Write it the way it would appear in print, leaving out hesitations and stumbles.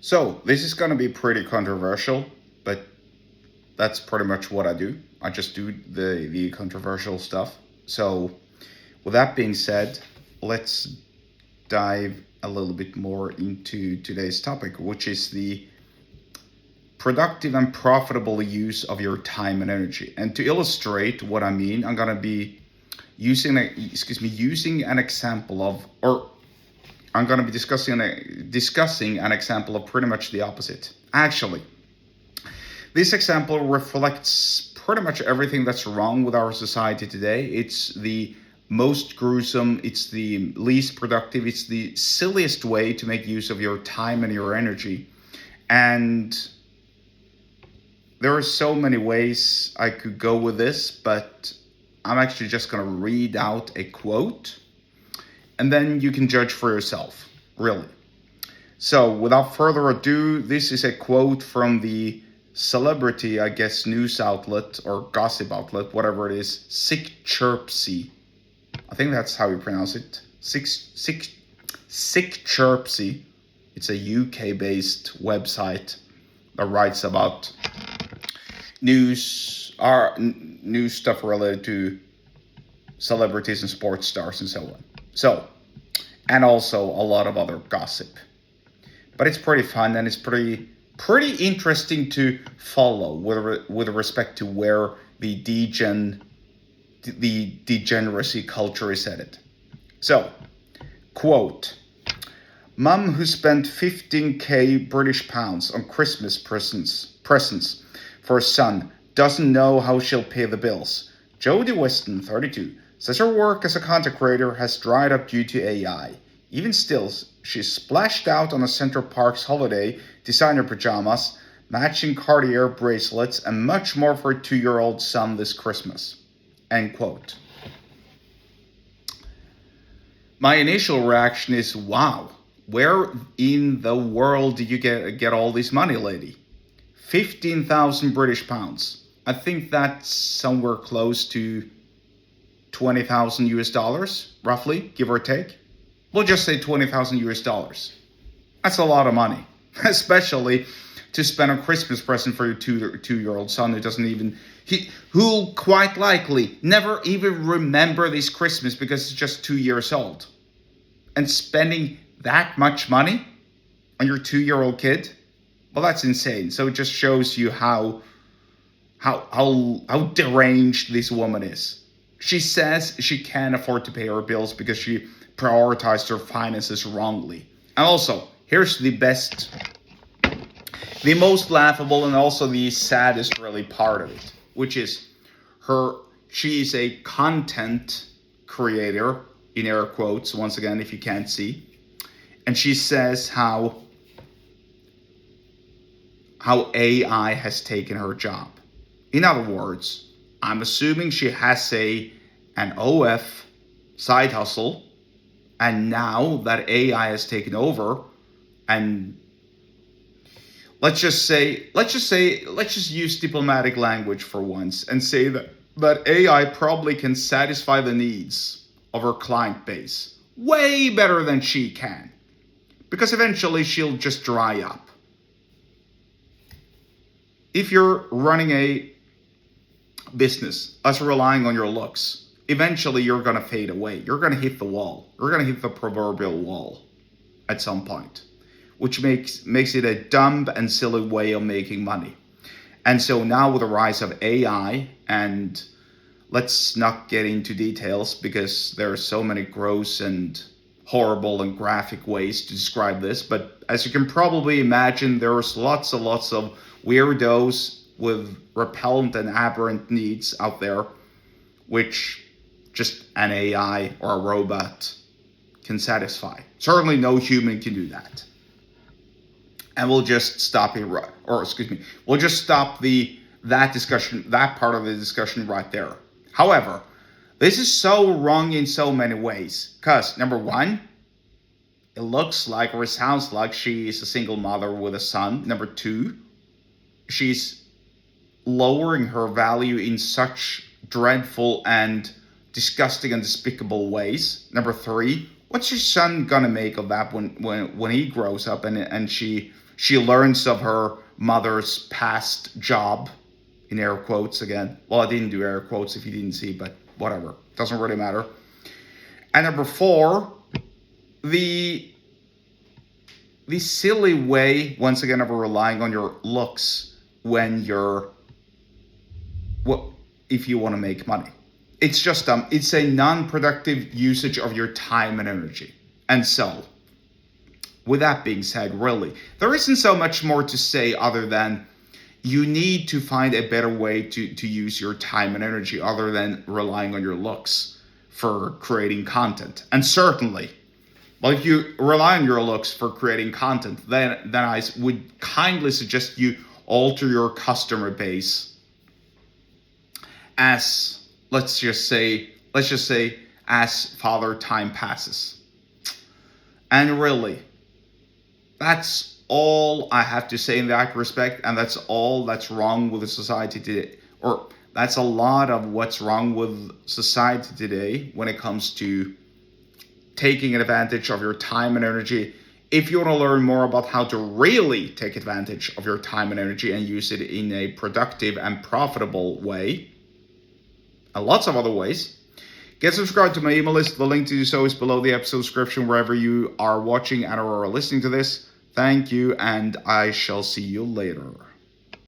So this is going to be pretty controversial, but that's pretty much what I do. I just do the controversial stuff. So with that being said, let's dive a little bit more into today's topic, which is the productive and profitable use of your time and energy. And to illustrate what I mean, I'm going to be using an example of, or I'm going to be discussing an example of pretty much the opposite. Actually, this example reflects pretty much everything that's wrong with our society today. It's the most gruesome, it's the least productive, it's the silliest way to make use of your time and your energy. And there are so many ways I could go with this, but I'm actually just going to read out a quote and then you can judge for yourself, really. So without further ado, this is a quote from the celebrity, I guess, news outlet or gossip outlet, whatever it is, Sick Chirpsy. I think that's how you pronounce it. Sick Chirpsy. It's a UK-based website that writes about news stuff related to celebrities and sports stars and so on. So, and also a lot of other gossip. But it's pretty fun and it's pretty interesting to follow with respect to where the degeneracy culture is headed. So, quote, "Mum who spent 15k British pounds on Christmas presents for her son doesn't know how she'll pay the bills. Jodie Weston, 32, says her work as a content creator has dried up due to AI. Even still, she splashed out on a Central Park's holiday designer pajamas, matching Cartier bracelets, and much more for her 2-year-old son this Christmas." End quote. My initial reaction is, wow, where in the world did you get all this money, lady? 15,000 British pounds. I think that's somewhere close to 20,000 US dollars, roughly, give or take. We'll just say 20,000 US dollars. That's a lot of money, especially to spend a Christmas present for your two-year-old son who'll quite likely never even remember this Christmas because it's just 2 years old. And spending that much money on your 2-year-old kid, well, that's insane. So it just shows you how deranged this woman is. She says she can't afford to pay her bills because she prioritized her finances wrongly. And also, here's the most laughable and also the saddest really part of it, which is she is a content creator, in air quotes, once again, if you can't see. And she says how AI has taken her job. In other words, I'm assuming she has an OF side hustle, and now that AI has taken over, and let's just use diplomatic language for once and say that AI probably can satisfy the needs of her client base way better than she can, because eventually she'll just dry up. If you're running a business that's relying on your looks, eventually you're going to fade away. You're going to hit the wall. You're going to hit the proverbial wall at some point, which makes it a dumb and silly way of making money. And so now with the rise of AI, and let's not get into details because there are so many gross and horrible and graphic ways to describe this, but as you can probably imagine, there's lots of weirdos with repellent and aberrant needs out there, which just an AI or a robot can satisfy. Certainly no human can do that. And we'll just stop it, we'll just stop that part of the discussion right there. However, this is so wrong in so many ways, because number one, it looks like or it sounds like she is a single mother with a son. Number two, she's lowering her value in such dreadful and disgusting and despicable ways. Number three, What's your son gonna make of that when he grows up and she learns of her mother's past job, in air quotes again. Well, I didn't do air quotes if you didn't see, but whatever. Doesn't really matter. And number 4, the silly way, once again, of relying on your looks when if you want to make money. It's just it's a non-productive usage of your time and energy. And so, with that being said, really, there isn't so much more to say other than you need to find a better way to use your time and energy other than relying on your looks for creating content. And certainly, well, if you rely on your looks for creating content, then I would kindly suggest you alter your customer base as, let's just say as Father Time passes. And really, that's all I have to say in that respect, and that's all that's wrong with the society today, or that's a lot of what's wrong with society today when it comes to taking advantage of your time and energy. If you want to learn more about how to really take advantage of your time and energy and use it in a productive and profitable way, and lots of other ways, get subscribed to my email list. The link to do so is below the episode description wherever you are watching and or are listening to this. Thank you, and I shall see you later.